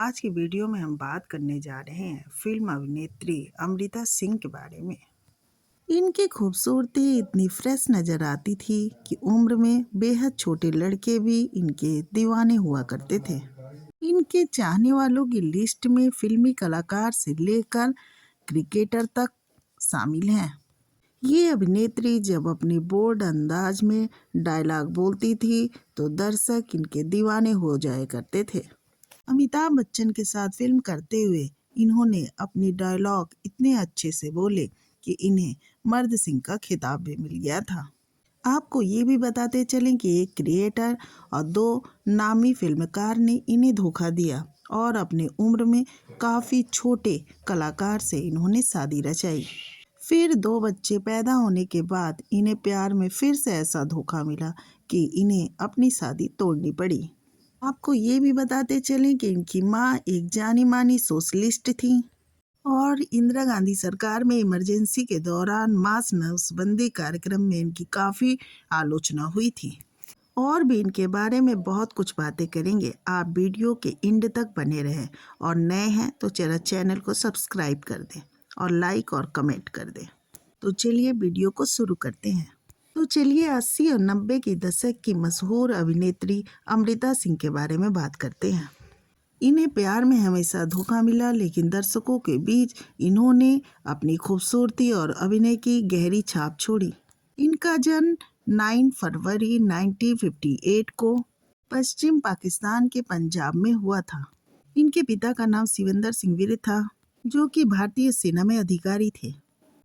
आज की वीडियो में हम बात करने जा रहे हैं फिल्म अभिनेत्री अमृता सिंह के बारे में। इनकी खूबसूरती इतनी फ्रेश नजर आती थी कि उम्र में बेहद छोटे लड़के भी इनके दीवाने हुआ करते थे। इनके चाहने वालों की लिस्ट में फिल्मी कलाकार से लेकर क्रिकेटर तक शामिल हैं। ये अभिनेत्री जब अपनी बोल्ड अंदाज में डायलॉग बोलती थी तो दर्शक इनके दीवाने हो जाया करते थे। अमिताभ बच्चन के साथ फिल्म करते हुए इन्होंने अपनी डायलॉग इतने अच्छे से बोले कि इन्हें मर्द सिंह का खिताब भी मिल गया था। आपको ये भी बताते चलें कि एक क्रिएटर और दो नामी फिल्मकार ने इन्हें धोखा दिया और अपने उम्र में काफ़ी छोटे कलाकार से इन्होंने शादी रचाई। फिर दो बच्चे पैदा होने के बाद इन्हें प्यार में फिर से ऐसा धोखा मिला कि इन्हें अपनी शादी तोड़नी पड़ी। आपको ये भी बताते चलें कि इनकी माँ एक जानी मानी सोशलिस्ट थी और इंदिरा गांधी सरकार में इमरजेंसी के दौरान मास नसबंदी कार्यक्रम में इनकी काफ़ी आलोचना हुई थी। और भी इनके बारे में बहुत कुछ बातें करेंगे। आप वीडियो के एंड तक बने रहें और नए हैं तो चैनल को सब्सक्राइब कर दें और लाइक और कमेंट कर दें। तो चलिए वीडियो को शुरू करते हैं। तो चलिए 80 और 90 के दशक की मशहूर अभिनेत्री अमृता सिंह के बारे में बात करते हैं। इन्हें प्यार में हमेशा धोखा मिला, लेकिन दर्शकों के बीच इन्होंने अपनी खूबसूरती और अभिनय की गहरी छाप छोड़ी। इनका जन्म 9 फरवरी 1958 को पश्चिम पाकिस्तान के पंजाब में हुआ था। इनके पिता का नाम शिवेंद्र सिंह वीर था, जो कि भारतीय सेना में अधिकारी थे,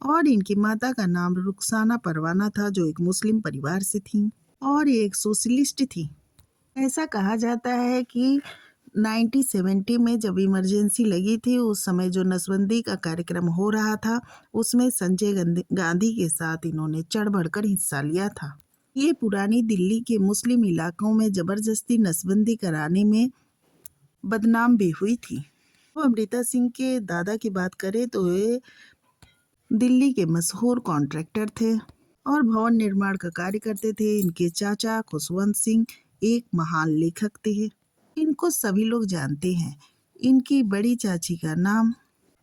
और इनकी माता का नाम रुखसाना परवाना था, जो एक मुस्लिम परिवार से थी और ये एक सोशलिस्ट थी। ऐसा कहा जाता है कि 1970 में जब इमरजेंसी लगी थी, उस समय जो नसबंदी का कार्यक्रम हो रहा था, उसमें संजय गांधी के साथ इन्होंने चढ़ बढ़कर हिस्सा लिया था। ये पुरानी दिल्ली के मुस्लिम इलाकों में जबरदस्ती नसबंदी कराने में बदनाम भी हुई थी। तो अमृता सिंह के दादा की बात करें तो ये दिल्ली के मशहूर कॉन्ट्रैक्टर थे और भवन निर्माण का कार्य करते थे। इनके चाचा खुशवंत सिंह एक महान लेखक थे। इनको सभी लोग जानते हैं। इनकी बड़ी चाची का नाम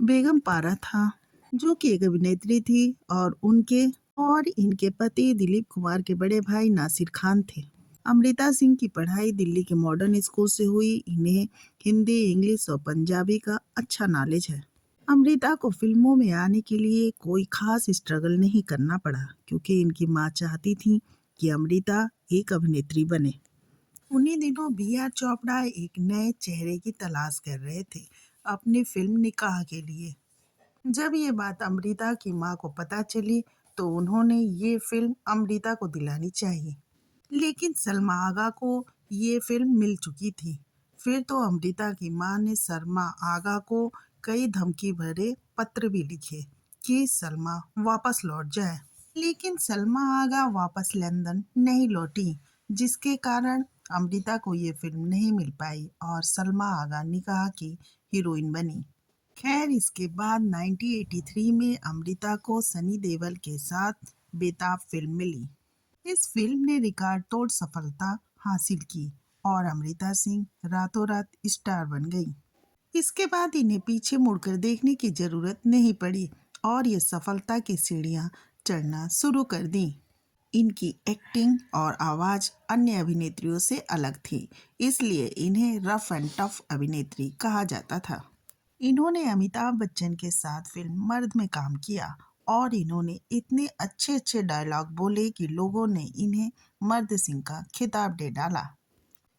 बेगम पारा था, जो कि एक अभिनेत्री थी, और इनके पति दिलीप कुमार के बड़े भाई नासिर खान थे। अमृता सिंह की पढ़ाई दिल्ली के मॉडर्न स्कूल से हुई। इन्हें हिंदी, इंग्लिश और पंजाबी का अच्छा नॉलेज है। अमृता को फिल्मों में आने के लिए कोई खास स्ट्रगल नहीं करना पड़ा, क्योंकि इनकी माँ चाहती थी कि अमृता एक अभिनेत्री बने। उन्हीं दिनों बी.आर. चोपड़ा एक नए चेहरे की तलाश कर रहे थे अपनी फिल्म निकाह के लिए। जब ये बात अमृता की माँ को पता चली तो उन्होंने ये फिल्म अमृता को दिलानी चाहिए, लेकिन सलमा आगा को ये फिल्म मिल चुकी थी। फिर तो अमृता की माँ ने सलमा आगा को कई धमकी भरे पत्र भी लिखे कि सलमा वापस लौट जाए, लेकिन सलमा आगा वापस लंदन नहीं लौटी, जिसके कारण अमृता को ये फिल्म नहीं मिल पाई और सलमा आगा निकाह की हीरोइन बनी। खैर, इसके बाद 1983 में अमृता को सनी देओल के साथ बेताब फिल्म मिली। इस फिल्म ने रिकॉर्ड तोड़ सफलता हासिल की और अमृता सिंह रातों रात स्टार बन गई। इसके बाद इन्हें पीछे मुड़कर देखने की जरूरत नहीं पड़ी और ये सफलता की सीढ़ियां चढ़ना शुरू कर दी। इनकी एक्टिंग और आवाज अन्य अभिनेत्रियों से अलग थी, इसलिए इन्हें रफ एंड टफ अभिनेत्री कहा जाता था। इन्होंने अमिताभ बच्चन के साथ फिल्म मर्द में काम किया और इन्होंने इतने अच्छे अच्छे डायलॉग बोले कि लोगों ने इन्हें मर्द सिंह का खिताब दे डाला।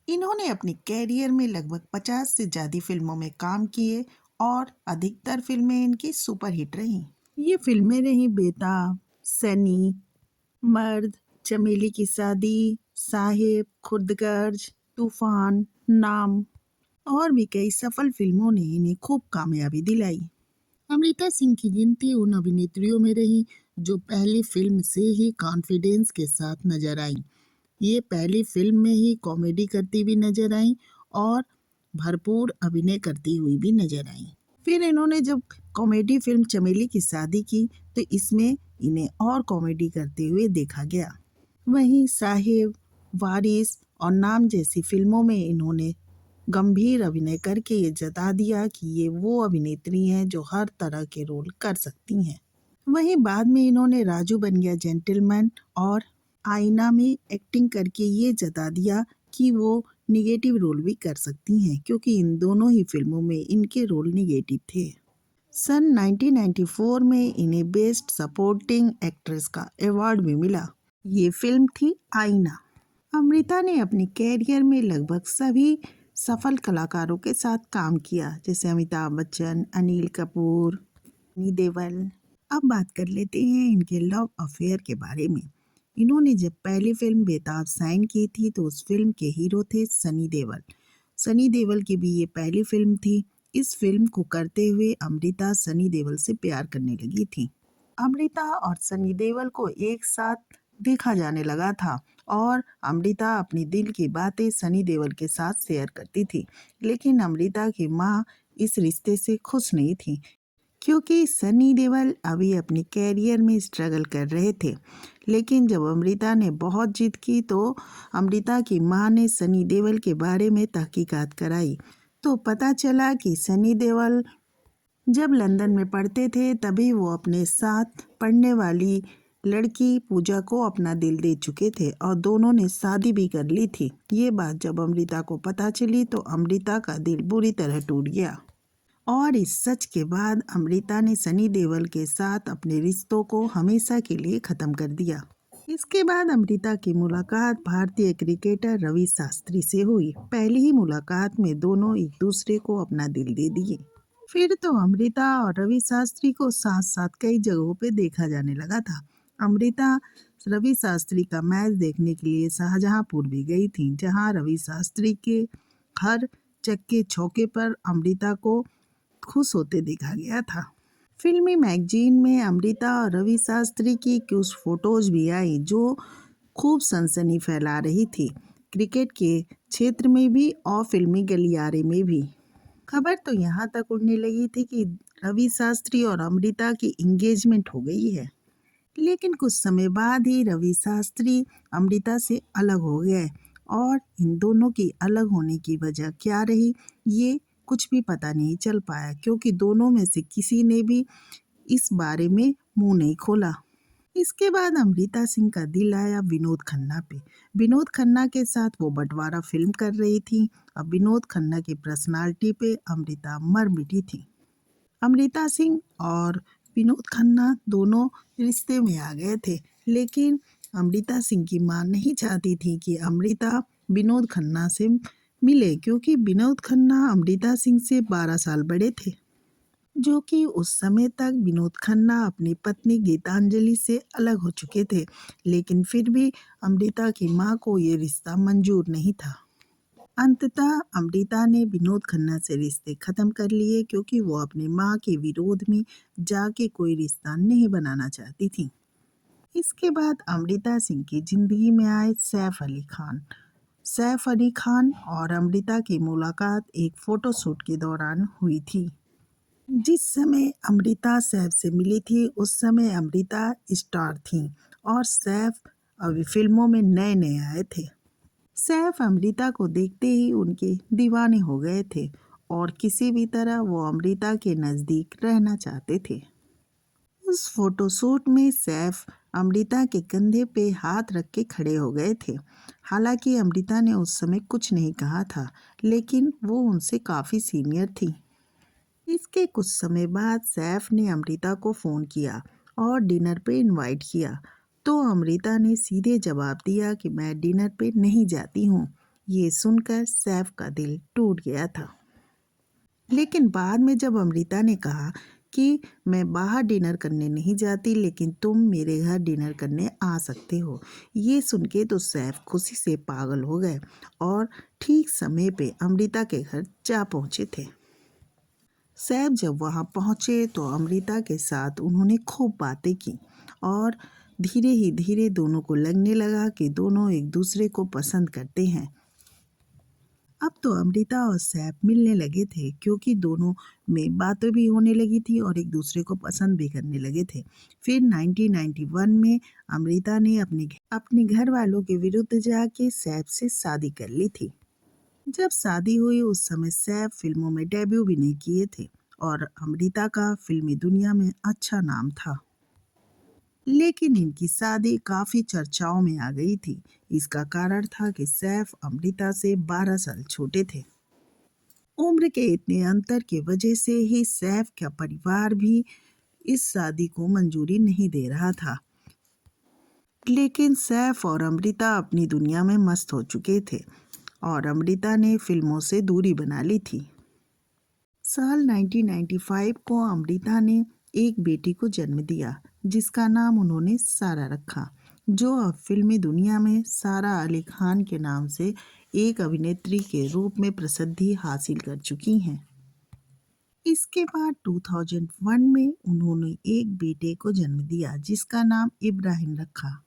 इन्होंने अपनी कैरियर में लगभग 50 से ज़्यादा फिल्मों में काम किए और अधिकतर फिल्में इनकी सुपरहिट रहीं। ये फिल्में रहीं बेताब, सनी, मर्द, चमेली की शादी, साहिब, खुदगर्ज, तूफान, नाम और भी कई सफल फिल्मों ने इन्हें खूब कामयाबी दिलाई। अमृता सिंह की गिनती उन अभिनेत्रियों में रही जो पहली फिल्म से ही कॉन्फिडेंस के साथ नजर आई। ये पहली फिल्म में ही कॉमेडी करती हुई नजर आई और भरपूर अभिनय करती हुई भी नजर आई। फिर इन्होंने जब कॉमेडी फिल्म चमेली की शादी की तो इसमें इन्हें और कॉमेडी करते हुए देखा गया। वहीं साहिब, वारिस और नाम जैसी फिल्मों में इन्होंने गंभीर अभिनय करके ये जता दिया कि ये वो अभिनेत्री हैं जो हर तरह के रोल कर सकती हैं। वहीं बाद में इन्होंने राजू बन गया जेंटलमैन और आईना में एक्टिंग करके ये जता दिया कि वो निगेटिव रोल भी कर सकती हैं, क्योंकि इन दोनों ही फिल्मों में इनके रोल निगेटिव थे। सन 1994 में इन्हें बेस्ट सपोर्टिंग एक्ट्रेस का अवार्ड भी मिला। ये फिल्म थी आईना। अमृता ने अपने कैरियर में लगभग सभी सफल कलाकारों के साथ काम किया, जैसे अमिताभ बच्चन, अनिल कपूर, सनी देओल। अब बात कर लेते हैं इनके लव अफेयर के बारे में। इन्होंने जब पहली फिल्म बेताब साइन की थी तो उस फिल्म के हीरो थे सनी देओल। सनी देओल की भी ये पहली फिल्म थी। इस फिल्म को करते हुए अमृता सनी देओल से प्यार करने लगी थी। अमृता और सनी देओल को एक साथ देखा जाने लगा था और अमृता अपनी दिल की बातें सनी देओल के साथ शेयर करती थी। लेकिन अमृता की माँ इस रिश्ते से खुश नहीं थी, क्योंकि सनी देओल अभी अपने कैरियर में स्ट्रगल कर रहे थे। लेकिन जब अमृता ने बहुत जिद की तो अमृता की माँ ने सनी देओल के बारे में तहकीकात कराई, तो पता चला कि सनी देओल जब लंदन में पढ़ते थे तभी वो अपने साथ पढ़ने वाली लड़की पूजा को अपना दिल दे चुके थे और दोनों ने शादी भी कर ली थी। ये बात जब अमृता को पता चली तो अमृता का दिल बुरी तरह टूट गया और इस सच के बाद अमृता ने सनी देओल के साथ अपने रिश्तों को हमेशा के लिए ख़त्म कर दिया। इसके बाद अमृता की मुलाकात भारतीय क्रिकेटर रवि शास्त्री से हुई। पहली ही मुलाकात में दोनों एक दूसरे को अपना दिल दे दिए। फिर तो अमृता और रवि शास्त्री को साथ साथ कई जगहों पे देखा जाने लगा था। अमृता रवि शास्त्री का मैच देखने के लिए शाहजहांपुर भी गई थी, जहां रवि शास्त्री के हर चक्के चौके पर अमृता को खुश होते देखा गया था। फिल्मी मैगजीन में अमृता और रवि शास्त्री की कुछ फोटोज भी आई जो खूब सनसनी फैला रही थी, क्रिकेट के क्षेत्र में भी और फिल्मी गलियारे में भी। खबर तो यहाँ तक उड़ने लगी थी कि रवि शास्त्री और अमृता की एंगेजमेंट हो गई है। लेकिन कुछ समय बाद ही रवि शास्त्री अमृता से अलग हो गए और इन दोनों की अलग होने की वजह क्या रही ये कुछ भी पता नहीं चल पाया, क्योंकि दोनों में से किसी ने भी इस बारे में मुंह नहीं खोला। इसके बाद अमृता सिंह का दिल आया विनोद खन्ना पे। विनोद खन्ना के साथ वो बंटवारा फिल्म कर रही थी। अब विनोद खन्ना की पर्सनालिटी पे अमृता मर मिटी थी। अमृता सिंह और विनोद खन्ना दोनों रिश्ते में आ गए थे, लेकिन अमृता सिंह की मां नहीं चाहती थी कि अमृता विनोद खन्ना से मिले, क्योंकि विनोद खन्ना अमृता सिंह से 12 साल बड़े थे, जो कि उस समय तक विनोद खन्ना अपनी पत्नी गीतांजलि से अलग हो चुके थे। लेकिन फिर भी अमृता की मां को ये रिश्ता मंजूर नहीं था। अंततः अमृता ने विनोद खन्ना से रिश्ते खत्म कर लिए, क्योंकि वो अपनी मां के विरोध में जाके कोई रिश्ता नहीं बनाना चाहती थी। इसके बाद अमृता सिंह की जिंदगी में आए सैफ अली खान। सैफ अली खान और अमृता की मुलाकात एक फोटोशूट के दौरान हुई थी। जिस समय अमृता सैफ से मिली थी उस समय अमृता स्टार थी और सैफ अभी फिल्मों में नए नए आए थे। सैफ अमृता को देखते ही उनके दीवाने हो गए थे और किसी भी तरह वो अमृता के नज़दीक रहना चाहते थे। उस फोटोशूट में सैफ अमृता के कंधे पे हाथ रख के खड़े हो गए थे। हालांकि अमृता ने उस समय कुछ नहीं कहा था, लेकिन वो उनसे काफ़ी सीनियर थी। इसके कुछ समय बाद सैफ ने अमृता को फ़ोन किया और डिनर पे इनवाइट किया, तो अमृता ने सीधे जवाब दिया कि मैं डिनर पे नहीं जाती हूँ। ये सुनकर सैफ का दिल टूट गया था। लेकिन बाद में जब अमृता ने कहा कि मैं बाहर डिनर करने नहीं जाती, लेकिन तुम मेरे घर डिनर करने आ सकते हो, ये सुन के तो सैफ खुशी से पागल हो गए और ठीक समय पे अमृता के घर जा पहुँचे थे। सैफ जब वहाँ पहुँचे तो अमृता के साथ उन्होंने खूब बातें की और धीरे ही धीरे दोनों को लगने लगा कि दोनों एक दूसरे को पसंद करते हैं। अब तो अमृता और सैफ मिलने लगे थे, क्योंकि दोनों में बातें भी होने लगी थी और एक दूसरे को पसंद भी करने लगे थे। फिर 1991 में अमृता ने अपने घर वालों के विरुद्ध जाके सैफ से शादी कर ली थी। जब शादी हुई उस समय सैफ फिल्मों में डेब्यू भी नहीं किए थे और अमृता का फिल्मी दुनिया में अच्छा नाम था। लेकिन इनकी शादी काफी चर्चाओं में आ गई थी। इसका कारण था कि सैफ अमृता से 12 साल छोटे थे। उम्र के इतने अंतर की वजह से ही सैफ का परिवार भी इस शादी को मंजूरी नहीं दे रहा था। लेकिन सैफ और अमृता अपनी दुनिया में मस्त हो चुके थे और अमृता ने फिल्मों से दूरी बना ली थी। साल 1995 को अमृता ने एक बेटी को जन्म दिया जिसका नाम उन्होंने सारा रखा, जो अब फिल्मी दुनिया में सारा अली खान के नाम से एक अभिनेत्री के रूप में प्रसिद्धि हासिल कर चुकी हैं। इसके बाद 2001 में उन्होंने एक बेटे को जन्म दिया जिसका नाम इब्राहिम रखा।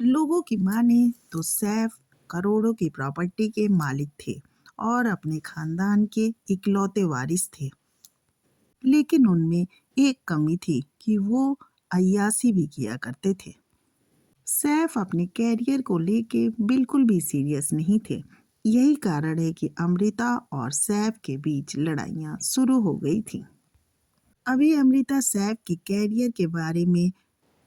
लोगों की माने तो सैफ करोड़ों की प्रॉपर्टी के मालिक थे और अपने खानदान के इकलौते वारिस थे। लेकिन उनमें एक कमी थी कि वो अय्याशी भी किया करते थे। सैफ अपने कैरियर को लेके बिल्कुल भी सीरियस नहीं थे। यही कारण है कि अमृता और सैफ के बीच लड़ाइयाँ शुरू हो गई थी। अभी अमृता सैफ के कैरियर के बारे में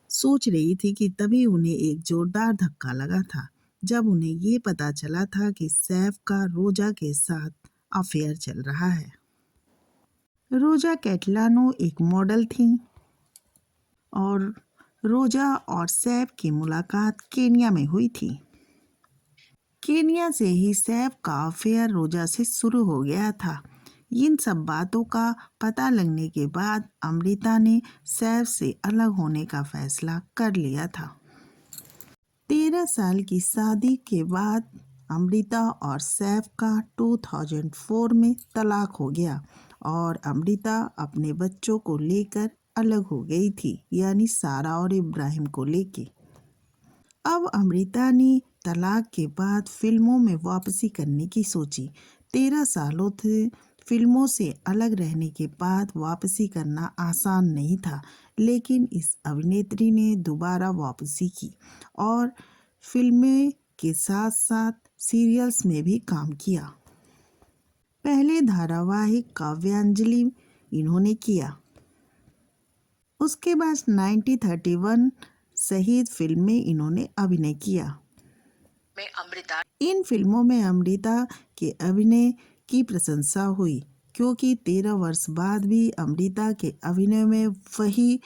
सोच रही थी कि तभी उन्हें एक जोरदार धक्का लगा था जब उन्हें ये पता चला था कि सैफ का रोजा के साथ अफेयर चल रहा है। रोजा कैटलानो एक मॉडल थी और रोजा और सैफ की मुलाकात केन्या में हुई थी। केन्या से ही सैफ का अफेयर रोजा से शुरू हो गया था। इन सब बातों का पता लगने के बाद अमृता ने सैफ से अलग होने का फैसला कर लिया था। 13 साल की शादी के बाद अमृता और सैफ का 2004 में तलाक हो गया और अमृता अपने बच्चों को लेकर अलग हो गई थी, यानी सारा और इब्राहिम को लेके। अब अमृता ने तलाक के बाद फिल्मों में वापसी करने की सोची। 13 सालों से फिल्मों से अलग रहने के बाद वापसी करना आसान नहीं था, लेकिन इस अभिनेत्री ने दोबारा वापसी की और फिल्में के साथ साथ सीरियल्स में भी काम किया। पहले धारावाहिक काव्यांजलि इन्होंने किया। उसके बाद 1931 सहित फिल्म में इन्होंने अभिनय किया। इन फिल्मों में अमृता के अभिनय की प्रशंसा हुई क्योंकि 13 वर्ष बाद भी अमृता के अभिनय में वही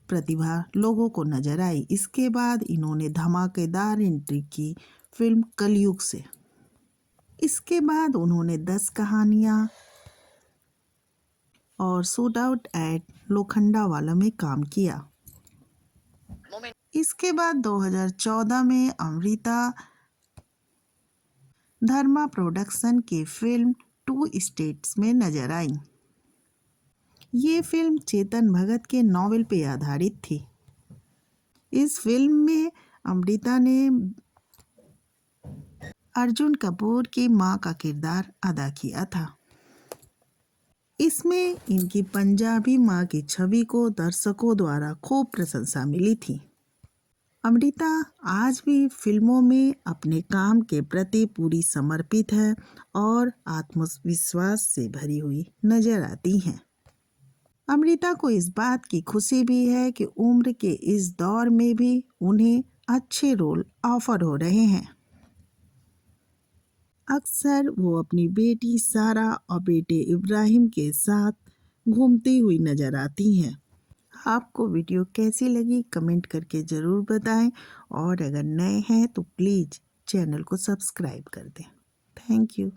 प्रतिभा लोगों को नजर आई। इसके बाद इन्होंने धमाकेदार एंट्री की फिल्म कलयुग से। इसके बाद उन्होंने 10 कहानियां और शूट आउट एट लोखंडावाला में काम किया। इसके बाद 2014 में अमृता धर्मा प्रोडक्शन की फिल्म 2 स्टेट्स में नजर आई। ये फिल्म चेतन भगत के नॉवेल पे आधारित थी। इस फिल्म में अमृता ने अर्जुन कपूर की मां का किरदार अदा किया था। इसमें इनकी पंजाबी मां की छवि को दर्शकों द्वारा खूब प्रशंसा मिली थी। अमृता आज भी फिल्मों में अपने काम के प्रति पूरी समर्पित है और आत्मविश्वास से भरी हुई नजर आती हैं। अमृता को इस बात की खुशी भी है कि उम्र के इस दौर में भी उन्हें अच्छे रोल ऑफर हो रहे हैं। अक्सर वो अपनी बेटी सारा और बेटे इब्राहिम के साथ घूमती हुई नजर आती हैं। आपको वीडियो कैसी लगी कमेंट करके ज़रूर बताएं और अगर नए हैं तो प्लीज़ चैनल को सब्सक्राइब कर दें। Thank you.